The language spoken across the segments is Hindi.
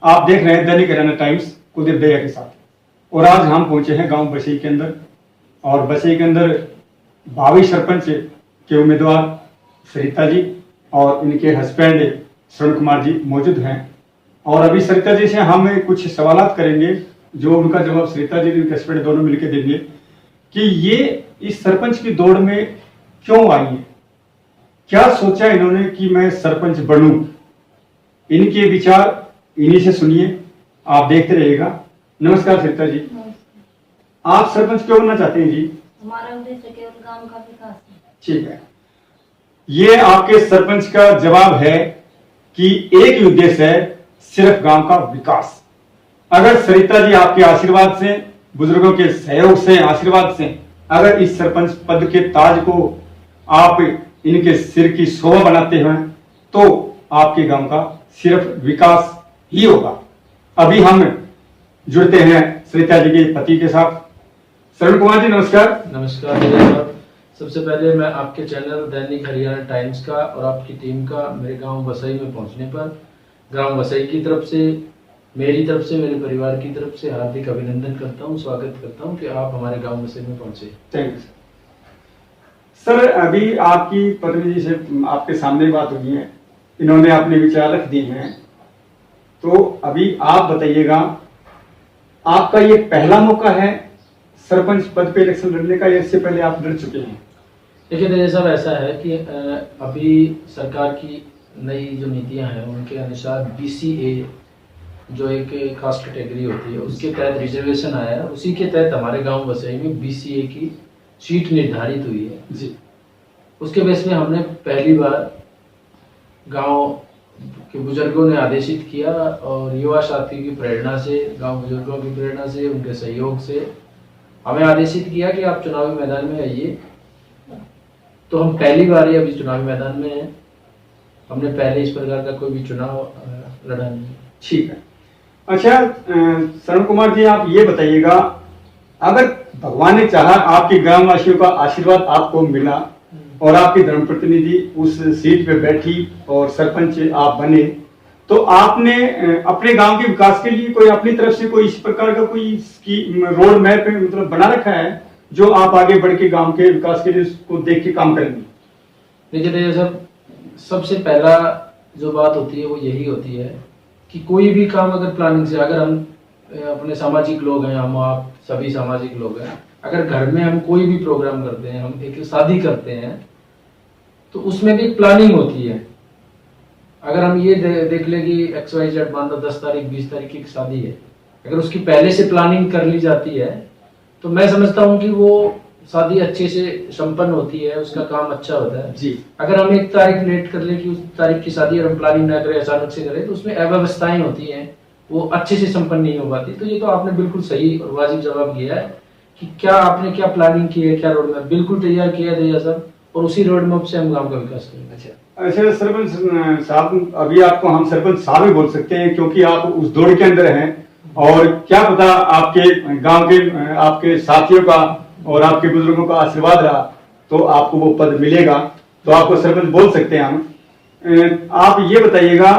आप देख रहे हैं दैनिक हरियाणा टाइम्स कुलदीप दहिया के साथ। और आज हम पहुंचे हैं गांव बसई के अंदर, और बसई के अंदर भावी सरपंच के उम्मीदवार सरिता जी और इनके हस्बैंड श्रवण कुमार जी मौजूद हैं। और अभी सरिता जी से हम कुछ सवालात करेंगे जो उनका जवाब सरिता जी और हस्बैंड दोनों मिलकर देंगे कि ये इस सरपंच की दौड़ में क्यों आई है, क्या सोचा इन्होंने कि मैं सरपंच बनूं। इनके विचार इन्हीं से सुनिए, आप देखते रहिएगा। नमस्कार सरिता जी, आप सरपंच क्यों बनना चाहते हैं जी? हमारा उद्देश्य केवल गांव का विकास है। ठीक है, ये आपके सरपंच का जवाब है कि एक ही उद्देश्य है, सिर्फ गांव का विकास। अगर सरिता जी आपके आशीर्वाद से, बुजुर्गों के सहयोग से, आशीर्वाद से अगर इस सरपंच पद के ताज को आप इनके सिर की शोभा बनाते हैं तो आपके गांव का सिर्फ विकास ही होगा। अभी हम जुड़ते हैं सरिता जी के पति के साथ। श्रवण कुमार जी नमस्कार। नमस्कार साहब। सबसे पहले मैं आपके चैनल दैनिक हरियाणा टाइम्स का और आपकी टीम का मेरे गांव बसई में पहुंचने पर गांव बसई की तरफ से, मेरी तरफ से, मेरे परिवार की तरफ से हार्दिक अभिनंदन करता हूं, स्वागत करता हूं कि आप हमारे गांव बसई में पहुंचे। Thank you sir. अभी आपकी पत्नी जी से आपके सामने बात हुई है, इन्होंने अपने विचार रख दिए हैं, तो अभी आप बताइएगा, आपका ये पहला मौका है सरपंच पद पे इलेक्शन लड़ने का या इससे पहले आप लड़ चुके हैं? देखिए साहब, ऐसा है कि अभी सरकार की नई जो नीतियां हैं उनके अनुसार BCA जो एक कास्ट कैटेगरी होती है उसके तहत रिजर्वेशन आया है। उसी के तहत हमारे गांव बसई में BCA की सीट निर्धारित हुई है जी। उसके बेस में हमने पहली बार गांव के बुजुर्गों ने आदेशित किया और युवा साथी की प्रेरणा से, गांव बुजुर्गों की प्रेरणा से, उनके सहयोग से हमें आदेशित किया कि आप चुनावी मैदान में आइए। तो हम पहली बार ही अभी चुनावी मैदान में हैं। हमने पहले इस प्रकार का कोई भी चुनाव लड़ा नहीं। ठीक है। अच्छा श्रवण कुमार जी, आप ये बताइएगा, अगर भगवान ने चाहा, आपके ग्रामवासियों का आशीर्वाद आपको मिला और आपकी धर्मप्रतिनिधि उस सीट पे बैठी और सरपंच आप बने, तो आपने अपने गांव के विकास के लिए कोई अपनी तरफ से कोई इस प्रकार का कोई रोड मैप मतलब बना रखा है जो आप आगे बढ़ के गांव के विकास के लिए उसको देख के काम करेंगे? देखिए साहब, सबसे पहला जो बात होती है वो यही होती है कि कोई भी काम अगर प्लानिंग से, अगर हम अपने सामाजिक लोग हैं, हम आप सभी सामाजिक लोग हैं, अगर घर में हम कोई भी प्रोग्राम करते हैं, हम एक शादी करते हैं, तो उसमें भी प्लानिंग होती है। अगर हम ये देख ले कि XYZ मान लो 10 तारीख 20 तारीख की शादी है, अगर उसकी पहले से प्लानिंग कर ली जाती है तो मैं समझता हूँ कि वो शादी अच्छे से संपन्न होती है, उसका काम अच्छा होता है जी। अगर हम एक तारीख लेट कर ले कि उस तारीख की शादी और हम प्लानिंग ना करें, अचानक से करें, तो उसमें अव्यवस्थाएं होती हैं, वो अच्छे से संपन्न नहीं हो पाती। तो ये तो आपने बिल्कुल सही और वाजिब जवाब दिया है कि क्या आपने क्या प्लानिंग की है, क्या रोड मैप बिल्कुल तैयार किया है सब, और उसी रोड मैप से हम गाँव का विकास करेंगे। अच्छा सरपंच साहब, अभी आपको हम सरपंच साहब ही बोल सकते हैं क्योंकि आप उस दौड़ के अंदर हैं, और क्या पता आपके गांव के आपके साथियों का और आपके बुजुर्गों का आशीर्वाद रहा तो आपको वो पद मिलेगा, तो आपको सरपंच बोल सकते हैं हम। आप ये बताइएगा,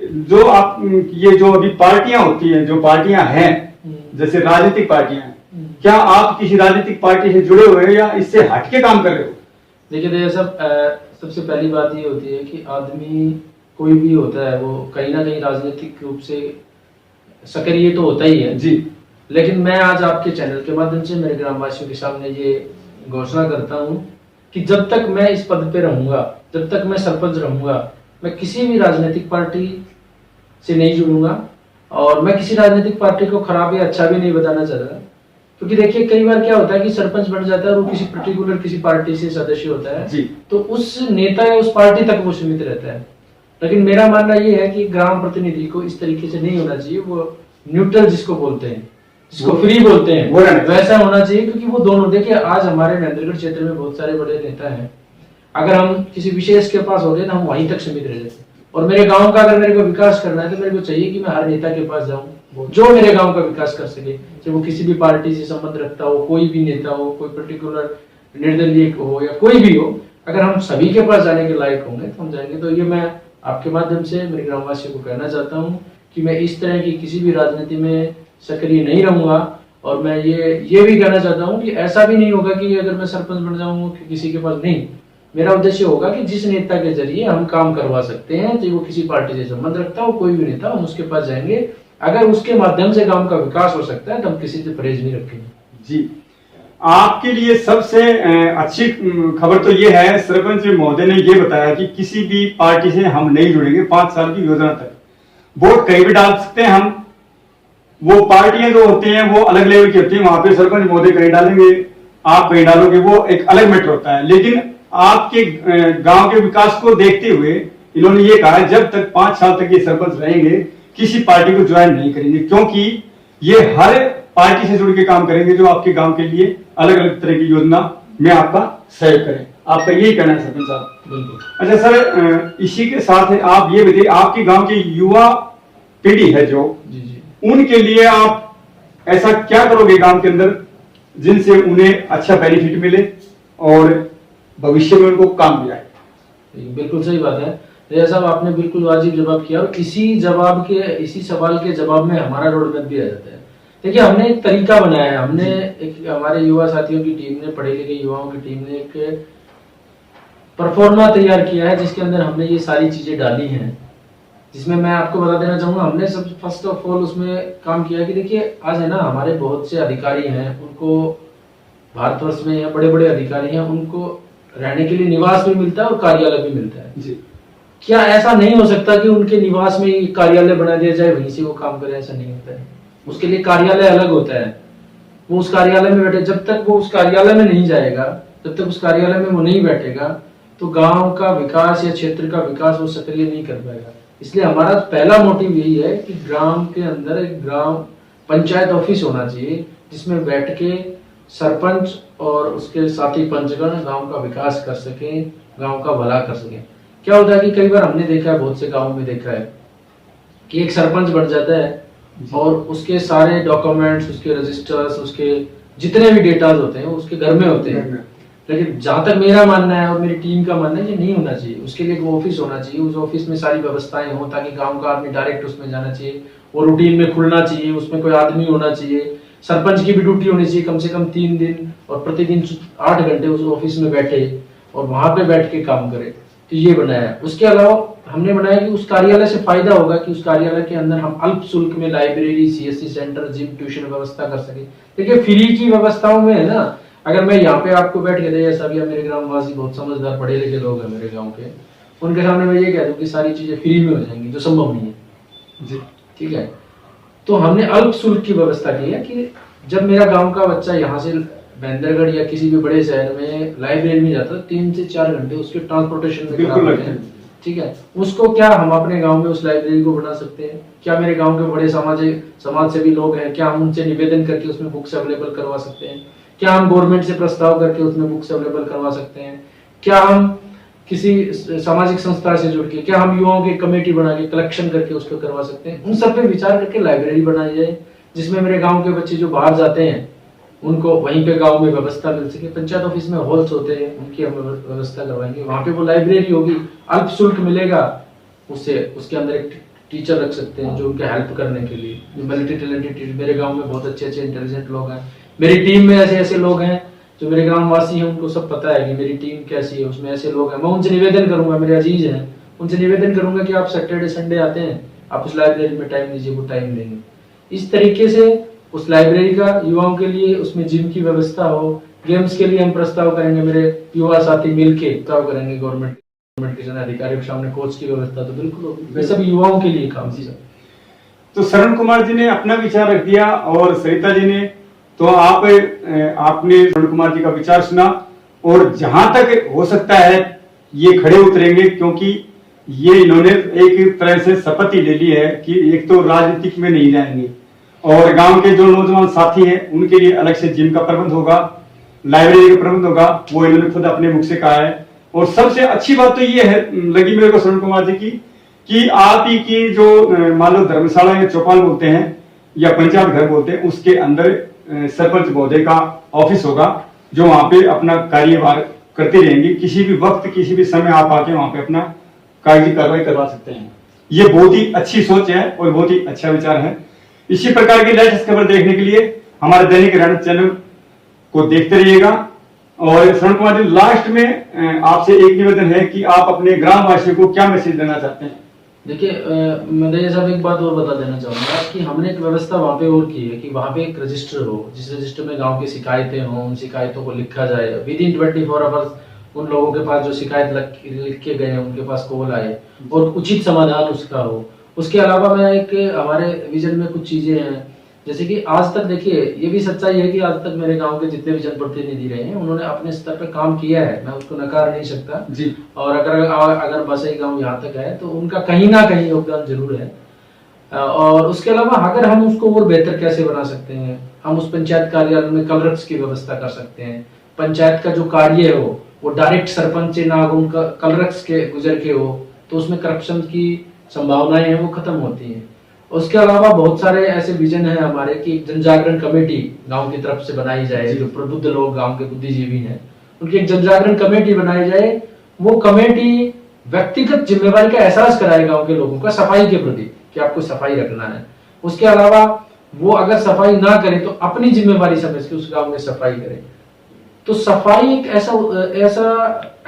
जो आप ये जो अभी पार्टियां होती हैं, जो पार्टियां हैं जैसे राजनीतिक पार्टियां, क्या आप किसी राजनीतिक पार्टी से जुड़े हुए हैं या इससे हटके काम कर रहे हो? देखिए सब, सबसे पहली बात ये होती है कि आदमी कोई भी होता है वो कहीं ना कहीं राजनीतिक रूप से सक्रिय तो होता ही है जी। लेकिन मैं आज आपके चैनल के माध्यम से मेरे ग्रामवासियों के सामने ये घोषणा करता हूँ कि जब तक मैं इस पद पे रहूंगा, जब तक मैं सरपंच रहूंगा, मैं किसी भी राजनीतिक पार्टी से नहीं जुड़ूंगा, और मैं किसी राजनीतिक पार्टी को खराब या अच्छा भी नहीं बताना चाह रहा। क्योंकि देखिए कई बार क्या होता है कि सरपंच बन जाता है और वो किसी पर्टिकुलर किसी पार्टी से सदस्य होता है जी। तो उस नेता या उस पार्टी तक वो सीमित रहता है। लेकिन मेरा मानना ये है कि ग्राम प्रतिनिधि को इस तरीके से नहीं होना चाहिए, वो न्यूट्रल जिसको बोलते हैं, जिसको फ्री बोलते हैं, वैसा होना चाहिए। क्योंकि वो दोनों, देखिए आज हमारे महेंद्रगढ़ क्षेत्र में बहुत सारे बड़े नेता हैं, अगर हम किसी विशेष के पास हो गए तो हम वहीं तक सीमित रह जाते। और मेरे गांव का अगर मेरे को विकास करना है तो मेरे को चाहिए कि मैं हर नेता के पास जाऊं जो मेरे गांव का विकास कर सके, चाहे वो किसी भी पार्टी से संबंध रखता हो, कोई भी नेता हो, कोई पर्टिकुलर निर्दलीय हो या कोई भी हो, अगर हम सभी के पास जाने के लायक होंगे तो हम जाएंगे। तो ये मैं आपके माध्यम से मेरे ग्रामवासियों को कहना चाहता हूँ कि मैं इस तरह की किसी भी राजनीति में सक्रिय नहीं रहूंगा। और मैं ये भी कहना चाहता हूँ कि ऐसा भी नहीं होगा कि अगर मैं सरपंच बन जाऊंगा कि किसी के पास नहीं, मेरा उद्देश्य होगा कि जिस नेता के जरिए हम काम करवा सकते हैं, चाहे वो किसी पार्टी से संबंध रखता हो, कोई भी नेता, हम उसके पास जाएंगे। अगर उसके माध्यम से गांव का विकास हो सकता है तो हम किसी से परहेज नहीं रखेंगे। जी, आपके लिए सबसे अच्छी खबर तो ये है, सरपंच महोदय ने ये बताया कि किसी भी पार्टी से हम नहीं जुड़ेंगे 5 साल की योजना तक। वोट कहीं भी डाल सकते हैं हम, वो पार्टियां जो होती हैं वो अलग लेवल की होती हैं, वहां पे सरपंच महोदय कहीं डालेंगे, आप कहीं डालोगे, वो एक अलग मैटर होता है। लेकिन आपके गांव के विकास को देखते हुए इन्होंने ये कहा जब तक 5 साल तक ये सरपंच रहेंगे किसी पार्टी को ज्वाइन नहीं करेंगे, क्योंकि ये हर पार्टी से जुड़ के काम करेंगे जो आपके गांव के लिए अलग अलग तरह की योजना में आपका सहयोग करें। आपका यही कहना है सरपंच साहब? बिल्कुल। अच्छा सर, इसी के साथ आप ये बताइए, आपके गांव की युवा पीढ़ी है जो, जी जी, उनके लिए आप ऐसा क्या करोगे गांव के अंदर जिनसे उन्हें अच्छा बेनिफिट मिले और भविष्य में उनको काम भी आए? बिल्कुल सही बात है जय साहब, आपने बिल्कुल वाजिब जवाब किया। और इसी सवाल के जवाब में हमारा रोड मैप भी आ जाता है। देखिए, हमने एक तरीका बनाया है, हमने एक हमारे युवा साथियों की टीम ने, पढ़े लिखे युवाओं की टीम ने एक परफॉर्मा तैयार किया है जिसके अंदर हमने ये सारी चीजें डाली हैं। जिसमें मैं आपको बता देना चाहूंगा, हमने सब फर्स्ट ऑफ ऑल उसमें काम किया कि देखिए आज है ना, हमारे बहुत से अधिकारी हैं, उनको भारतवर्ष में या बड़े बड़े अधिकारी हैं, उनको रहने के लिए निवास भी मिलता है और कार्यालय भी मिलता है जी। क्या ऐसा नहीं हो सकता कि उनके निवास में ही कार्यालय बना दिया जाए, वहीं से वो काम करे? ऐसा नहीं होता है। उसके लिए कार्यालय अलग होता है। वो उस कार्यालय में बैठे, जब तक वो उस कार्यालय में नहीं जाएगा, जब तक उस कार्यालय में वो नहीं बैठेगा, तो गांव का विकास या क्षेत्र का विकास वो सक्रिय नहीं कर पाएगा। इसलिए हमारा पहला मोटिव यही है कि ग्राम के अंदर एक ग्राम पंचायत ऑफिस होना चाहिए जिसमें बैठ के सरपंच और उसके साथी पंचगण गांव का विकास कर सकें, गांव का भला कर सकें। क्या होता है कि कई बार हमने देखा है, बहुत से गांव में देखा है कि एक सरपंच बन जाता है और उसके सारे डॉक्यूमेंट्स, उसके रजिस्टर्स, उसके जितने भी डेटाज होते हैं उसके घर में होते हैं। लेकिन जहां तक मेरा मानना है और मेरी टीम का मानना है, ये नहीं होना चाहिए। उसके लिए एक ऑफिस होना चाहिए, उस ऑफिस में सारी व्यवस्थाएं हो ताकि गांव का आदमी डायरेक्ट उसमें जाना चाहिए, वो रूटीन में खुलना चाहिए, उसमें कोई आदमी होना चाहिए। सरपंच की भी ड्यूटी होनी चाहिए कम से कम 3 दिन और प्रतिदिन 8 घंटे उस ऑफिस में बैठे और वहां पे बैठ के काम करे। तो ये बनाया है। उसके अलावा हमने बनाया कि उस कार्यालय से फायदा होगा कि उस कार्यालय के अंदर हम अल्प शुल्क में library, CSC centre, gym, tuition व्यवस्था कर सके। देखिए, फ्री की व्यवस्थाओं में है ना, अगर मैं यहाँ पे आपको बैठ के दे, ऐसा भी मेरे ग्रामवासी बहुत समझदार पढ़े लिखे लोग हैं मेरे गाँव के, उनके सामने मैं ये कह दूं कि सारी चीजें फ्री में हो जाएंगी, जो संभव नहीं है जी। ठीक है, तो हमने अल्प शुल्क की व्यवस्था की है कि जब मेरा गांव का बच्चा यहाँ से महेंद्रगढ़ या किसी भी बड़े शहर में लाइब्रेरी में जाता है, 3 से 4 घंटे उसके ट्रांसपोर्टेशन में खराब होते हैं। ठीक है, उसको क्या हम अपने गांव में उस लाइब्रेरी को बना सकते हैं? क्या मेरे गांव के बड़े समाज सेवी लोग हैं, क्या हम उनसे निवेदन करके उसमें बुक्स अवेलेबल करवा सकते हैं? क्या हम गवर्नमेंट से प्रस्ताव करके उसमें बुक्स अवेलेबल करवा सकते हैं? क्या हम किसी सामाजिक संस्था से जुड़ के, क्या हम युवाओं की कमेटी बना के कलेक्शन करके उसको करवा सकते हैं? उन सब पे विचार करके लाइब्रेरी बनाई जाए जिसमें मेरे गांव के बच्चे जो बाहर जाते हैं उनको वहीं पे गांव में व्यवस्था मिल सके। पंचायत ऑफिस में हॉल्स होते हैं, उनकी हम व्यवस्था करवाएंगे, वहां पे वो लाइब्रेरी होगी, अल्प शुल्क मिलेगा, उससे उसके अंदर एक टीचर रख सकते हैं जो उनके हेल्प करने के लिए, मल्टी टैलेंटेड। मेरे गांव में बहुत अच्छे इंटेलिजेंट लोग हैं, मेरी टीम में ऐसे लोग हैं जो मेरे ग्रामवासी हैं, उनको सब पता है कि मेरी टीम कैसी है, उसमें ऐसे लोग हैं। मैं उनसे निवेदन करूंगा, मेरे अजीज हैं, उनसे निवेदन करूंगा कि आप सैटरडे संडे आते हैं, आप उस लाइब्रेरी में टाइम दीजिए, वो टाइम देंगे। इस तरीके से उस लाइब्रेरी का युवाओं के लिए, उसमें जिम की व्यवस्था हो, गेम्स के लिए हम प्रस्ताव करेंगे, मेरे युवा साथी मिलके प्रस्ताव करेंगे गवर्नमेंट के अधिकारियों के सामने, कोच की व्यवस्था तो बिल्कुल होगी। ये सब युवाओं के लिए काम है। तो शरण कुमार जी ने अपना विचार रख दिया और सरिता जी ने, तो आपने शरण कुमार जी का विचार सुना और जहां तक हो सकता है ये खड़े उतरेंगे, क्योंकि ये इन्होंने एक तरह से शपथ ही ले ली है कि एक तो राजनीतिक में नहीं जाएंगे और गांव के जो नौजवान साथी हैं उनके लिए अलग से जिम का प्रबंध होगा, लाइब्रेरी का प्रबंध होगा, वो इन्होंने खुद अपने मुख से कहा है। और सबसे अच्छी बात तो ये है लगी मेरे को शरण कुमार जी की कि आप ही की जो मान लो धर्मशाला या चौपाल बोलते हैं या पंचायत घर बोलते हैं, उसके अंदर सरपंच महोदय का ऑफिस होगा जो वहां पे अपना कार्यभार करते रहेंगे। किसी भी वक्त, किसी भी समय आप आके वहां पे अपना कागजी कार्रवाई करवा सकते हैं। ये बहुत ही अच्छी सोच है और बहुत ही अच्छा विचार है। इसी प्रकार की लेटेस्ट खबर देखने के लिए हमारे दैनिक रणनीति चैनल को देखते रहिएगा। और श्रवण कुमार जी, लास्ट में आपसे एक निवेदन है कि आप अपने ग्राम वासियों को क्या मैसेज देना चाहते हैं? देखिए, मैं दया साहब एक बात और बता देना चाहूंगा कि हमने एक व्यवस्था वहाँ पे और की है कि वहाँ पे एक रजिस्टर हो, जिस रजिस्टर में गांव की शिकायतें हों, उन शिकायतों को लिखा जाए। विद इन 24 आवर्स उन लोगों के पास जो शिकायत लिख के गए हैं उनके पास कॉल आए और उचित समाधान उसका हो। उसके अलावा मैं एक हमारे विजन में कुछ चीजें हैं, जैसे कि आज तक देखिए ये भी सच्चाई है कि आज तक मेरे गांव के जितने भी जनप्रतिनिधि रहे हैं उन्होंने अपने स्तर पर काम किया है, मैं उसको नकार नहीं सकता जी। और अगर बसई गांव यहाँ तक है तो उनका कहीं ना कहीं योगदान जरूर है। और उसके अलावा अगर हम उसको और बेहतर कैसे बना सकते हैं, हम उस पंचायत कार्यालय में कलरक्स की व्यवस्था कर सकते हैं। पंचायत का जो कार्य हो वो डायरेक्ट सरपंच ना हो, उनका कलरक्स के गुजर के हो, तो उसमें करप्शन की संभावनाएं हैं वो खत्म होती हैं। उसके अलावा बहुत सारे ऐसे विजन है हमारे कि जन जागरण कमेटी गांव की तरफ से बनाई जाए। जो प्रबुद्ध लोग गांव के बुद्धिजीवी हैं उनकी एक जन जागरण कमेटी बनाई जाए। वो कमेटी व्यक्तिगत जिम्मेवारी का एहसास कराए गांव के लोगों का सफाई के प्रति कि आपको सफाई रखना है। उसके अलावा वो अगर सफाई ना करे तो अपनी जिम्मेवारी समझ के उस गांव में सफाई करे। तो सफाई एक ऐसा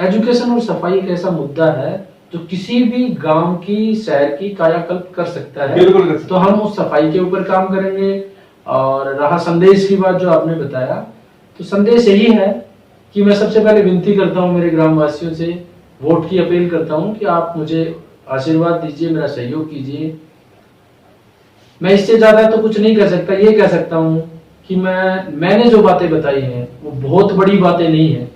एजुकेशन और सफाई एक ऐसा मुद्दा है जो किसी भी गांव की शहर की कायाकल्प कर सकता है। बिल्कुल। तो हम उस सफाई के ऊपर काम करेंगे। और रहा संदेश की बात जो आपने बताया, तो संदेश यही है कि मैं सबसे पहले विनती करता हूं मेरे ग्रामवासियों से, वोट की अपील करता हूं कि आप मुझे आशीर्वाद दीजिए, मेरा सहयोग कीजिए। मैं इससे ज्यादा तो कुछ नहीं कर सकता। ये कह सकता हूं कि मैंने जो बातें बताई हैं वो बहुत बड़ी बातें नहीं है,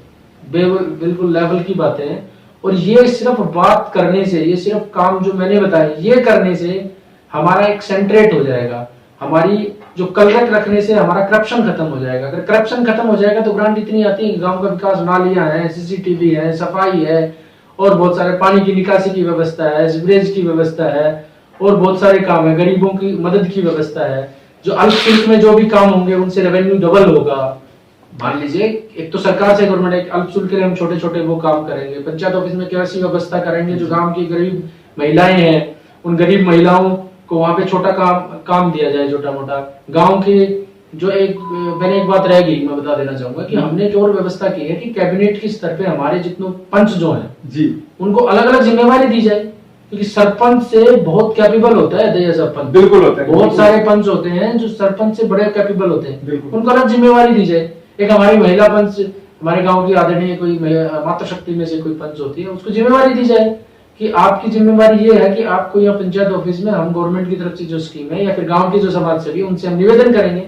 बिल्कुल लेवल की बातें हैं। और ये सिर्फ बात करने से, ये सिर्फ काम जो मैंने बताए ये करने से हमारा एक सेंट्रेट हो जाएगा। हमारी जो कलरक रखने से हमारा करप्शन खत्म हो जाएगा। अगर करप्शन खत्म हो जाएगा तो ग्रांट इतनी आती है, गांव का विकास, नालियां हैं, सीसीटीवी है, सफाई है और बहुत सारे पानी की निकासी की व्यवस्था है, सीवरेज की व्यवस्था है और बहुत सारे काम है, गरीबों की मदद की व्यवस्था है। जो अल्प शुल्क में जो भी काम होंगे उनसे रेवेन्यू डबल होगा। मान लीजिए एक तो सरकार से गवर्नमेंट एक अल्प शुल्क के लिए हम छोटे छोटे वो काम करेंगे। पंचायत ऑफिस में कैसी व्यवस्था करेंगे, जो गांव की गरीब महिलाएं हैं उन गरीब महिलाओं को वहां पे छोटा काम दिया जाए, छोटा मोटा। गांव के जो मैंने एक बात रह गई, मैं बता देना चाहूंगा कि हमने जो और व्यवस्था की है कि कैबिनेट के स्तर पे हमारे जितने पंच जो हैं जी उनको अलग अलग जिम्मेवारी दी जाए, क्योंकि सरपंच से बहुत कैपेबल होता है दया सरपंच। बिल्कुल होता है। बहुत सारे पंच होते हैं जो सरपंच से बड़े कैपेबल होते हैं, बिल्कुल। उनको अलग जिम्मेवारी दी जाए। एक हमारी महिला पंच, हमारे गांव की आदरणीय कोई मातृशक्ति में से कोई पंच होती है, उसको जिम्मेवारी दी जाए कि आपकी जिम्मेवारी ये है कि आपको यहाँ पंचायत ऑफिस में हम गवर्नमेंट की तरफ से जो स्कीम है या फिर गांव के जो समाज सेवी उनसे हम निवेदन करेंगे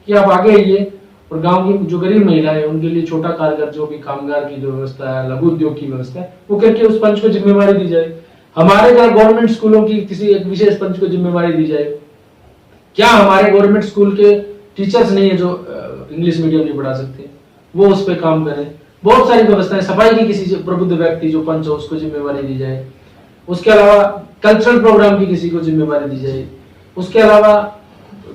कि आप आगे आइए और गांव की जो गरीब महिलाएं हैं उनके लिए छोटा कारगर जो भी कामगार की जो व्यवस्था है, लघु उद्योग की व्यवस्था है, वो करके उस पंच को जिम्मेवारी दी जाए। हमारे गवर्नमेंट स्कूलों की किसी एक विशेष पंच को जिम्मेवारी दी जाए। क्या हमारे गवर्नमेंट स्कूल के टीचर्स नहीं है जो इंग्लिश मीडियम नहीं पढ़ा सकते, वो उस पर काम करें। बहुत सारी व्यवस्थाएं, सफाई की किसी प्रबुद्ध व्यक्ति जो पंच हो उसको जिम्मेवारी दी जाए। उसके अलावा कल्चरल प्रोग्राम की किसी को जिम्मेवारी दी जाए। उसके अलावा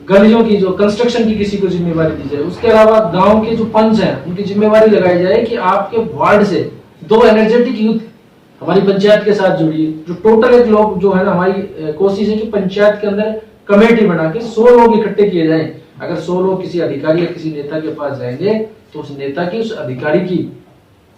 गलियों की जो कंस्ट्रक्शन की किसी को जिम्मेवारी दी जाए। उसके अलावा गांव के जो पंच हैं उनकी जिम्मेवारी लगाई जाए कि आपके वार्ड से 2 एनर्जेटिक यूथ हमारी पंचायत के साथ जुड़िए। जो टोटल एक लोग जो है ना, हमारी कोशिश है कि पंचायत के अंदर कमेटी बना के 100 लोग इकट्ठे किए जाएं। अगर 100 लोग किसी अधिकारी या किसी नेता के पास जाएंगे तो उस नेता की, उस अधिकारी की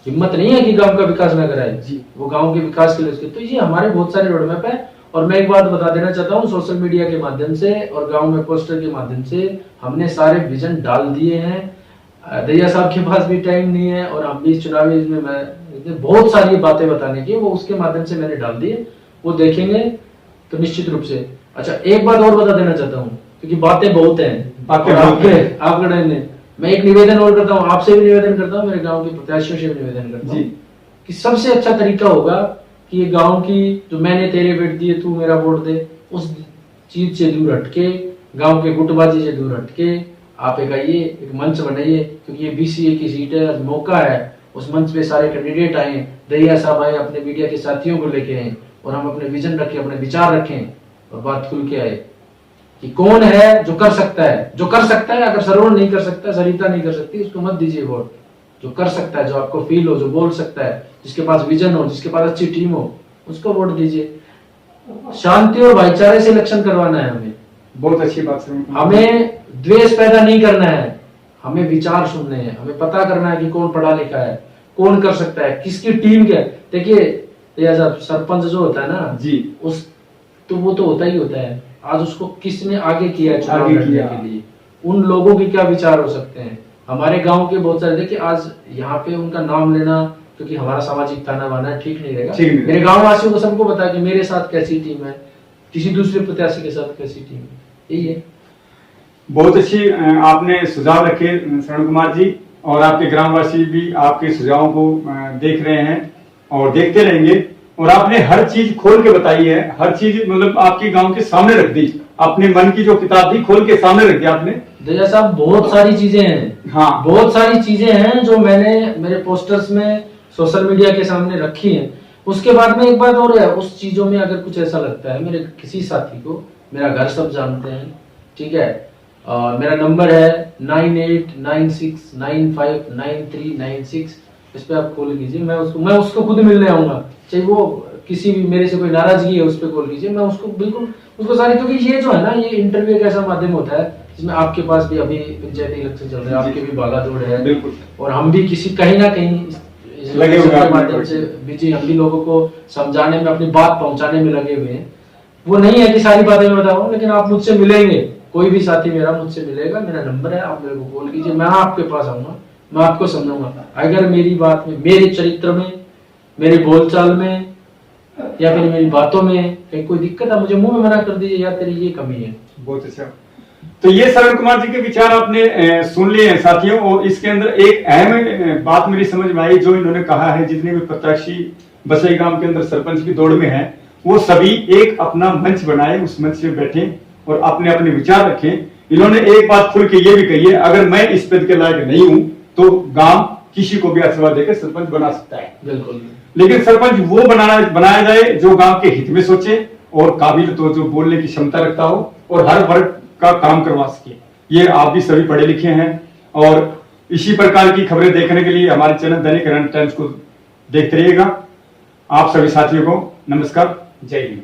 हिम्मत नहीं है कि गांव का विकास ना कराए जी, वो गांव के विकास के लिए उसके। तो ये हमारे बहुत सारे रोडमैप है। और मैं एक बात बता देना चाहता हूँ, सोशल मीडिया के माध्यम से और गांव में पोस्टर के माध्यम से हमने सारे विजन डाल दिए हैं। दैया साहब के पास भी टाइम नहीं है और हम भी चुनावी में बहुत सारी बातें बताने की, वो उसके माध्यम से मैंने डाल दिए, वो देखेंगे तो निश्चित रूप से। अच्छा, एक बात और बता देना चाहता हूँ क्योंकि बातें बहुत हैं, आपके मैं एक निवेदन और करता हूँ, आपसे भी निवेदन करता हूँ, मेरे गांव के प्रत्याशियों से भी निवेदन करता हूँ कि सबसे अच्छा तरीका होगा कि ये गांव की जो मैंने तेरे वोट दिए तू मेरा वोट दे, उस चीज से दूर हटके, गांव के गुटबाजी से दूर हटके आप एक आइए, एक मंच बनाइए, क्योंकि ये BCA की सीट है, मौका है। उस मंच पे सारे कैंडिडेट आए, दैया साहब आए, अपने मीडिया के साथियों को लेके आए और हम अपने विजन रखें, अपने विचार रखें और बात खुल के आए कि कौन है जो कर सकता है, जो कर सकता है। अगर सरवण नहीं कर सकता, सरिता नहीं कर सकती, उसको मत दीजिए वोट। जो कर सकता है, जो आपको फील हो, जो बोल सकता है, जिसके पास विजन हो, जिसके पास अच्छी टीम हो, उसको वोट दीजिए। शांति और भाईचारे से इलेक्शन करवाना है हमें। बहुत अच्छी बात है। हमें द्वेष पैदा नहीं करना है, हमें विचार सुनने हैं, हमें पता करना है कि कौन पढ़ा लिखा है, कौन कर सकता है, किसकी टीम क्या है। देखिए सरपंच जो होता है ना जी, उस तो वो तो होता ही होता है। आज उसको किसने आगे किया है चुनाव आगे लड़ने किया। के लिए, उन लोगों के क्या विचार हो सकते हैं। हमारे गांव के बहुत सारे, देखिए आज यहाँ पे उनका नाम लेना क्योंकि हमारा सामाजिक ताना बाना ठीक नहीं रहेगा। ठीक नहीं। मेरे गांव वासियों को सबको पता है कि मेरे साथ कैसी टीम है, किसी दूसरे प्रत्याशी के साथ कैसी टीम है। यही है। बहुत अच्छी आपने सुझाव रखे शरण कुमार जी, और आपके ग्रामवासी भी आपके सुझावों को देख रहे हैं और देखते रहेंगे। और आपने हर चीज खोल के बताई है, हर चीज मतलब आपके गांव के सामने रख दी, अपने मन की जो किताब थी खोल के सामने रख दी आपने। दरिया साहब बहुत सारी चीजें हैं, हाँ, बहुत सारी चीजें हैं जो मैंने मेरे पोस्टर्स में सोशल मीडिया के सामने रखी हैं। उसके बाद में एक बात और है, उस चीजों में अगर कुछ ऐसा लगता है मेरे किसी साथी को, मेरा घर सब जानते हैं, ठीक है, मेरा नंबर है 9896959396। इस पे आप कॉल कीजिए, मैं उसको खुद मिलने आऊंगा, चाहे वो किसी भी मेरे से कोई नाराजगी है उस पे कॉल कीजिए, मैं उसको बिल्कुल उसको सारी, क्योंकि ये जो है ना, ये इंटरव्यू एक ऐसा माध्यम होता है जिसमें आपके पास भी अभी पंचायती इलेक्शन चल रहे हैं, आपके भी बाला दौड़ है बिल्कुल, और हम भी किसी कहीं ना कहीं लगे हुए हैं, माध्यम से बिजी, हम भी लोगों को समझाने में, अपनी बात पहुंचाने में लगे हुए हैं। वो नहीं है कि सारी बातें मैं बताऊं, लेकिन आप मुझसे मिलेंगे, कोई भी साथी मेरा मुझसे मिलेगा, मेरा नंबर है, आप मेरे को कॉल कीजिए, मैं आपके पास आऊंगा, मैं आपको समझाऊंगा। अगर मेरी बात में, मेरे चरित्र में, मेरे बोलचाल में या फिर मेरी बातों में कहीं कोई दिक्कत है, मुझे मुंह में मना कर दीजिए यार तेरी ये कमी है। बहुत अच्छा। तो ये शरण कुमार जी के विचार आपने सुन लिए हैं साथियों, और इसके अंदर एक अहम बात मेरी समझ में आई जो इन्होंने कहा है, जितने भी प्रत्याशी बसई गांव के अंदर सरपंच की दौड़ में है, वो सभी एक अपना मंच बनाए, उस मंच पे बैठे और अपने अपने विचार रखें। इन्होंने एक बात खुल के ये भी कही है, अगर मैं इस पद के लायक नहीं हूं तो गांव किसी को भी आशीर्वाद देकर सरपंच बना सकता है। बिल्कुल, लेकिन सरपंच वो बनाया जाए जो गांव के हित में सोचे और काबिल, तो जो बोलने की क्षमता रखता हो और हर वर्ग का काम करवा सके। ये आप भी सभी पढ़े लिखे हैं और इसी प्रकार की खबरें देखने के लिए हमारे चैनल दैनिक करंट टाइम्स को देखते रहिएगा। आप सभी साथियों को नमस्कार, जय हिंद।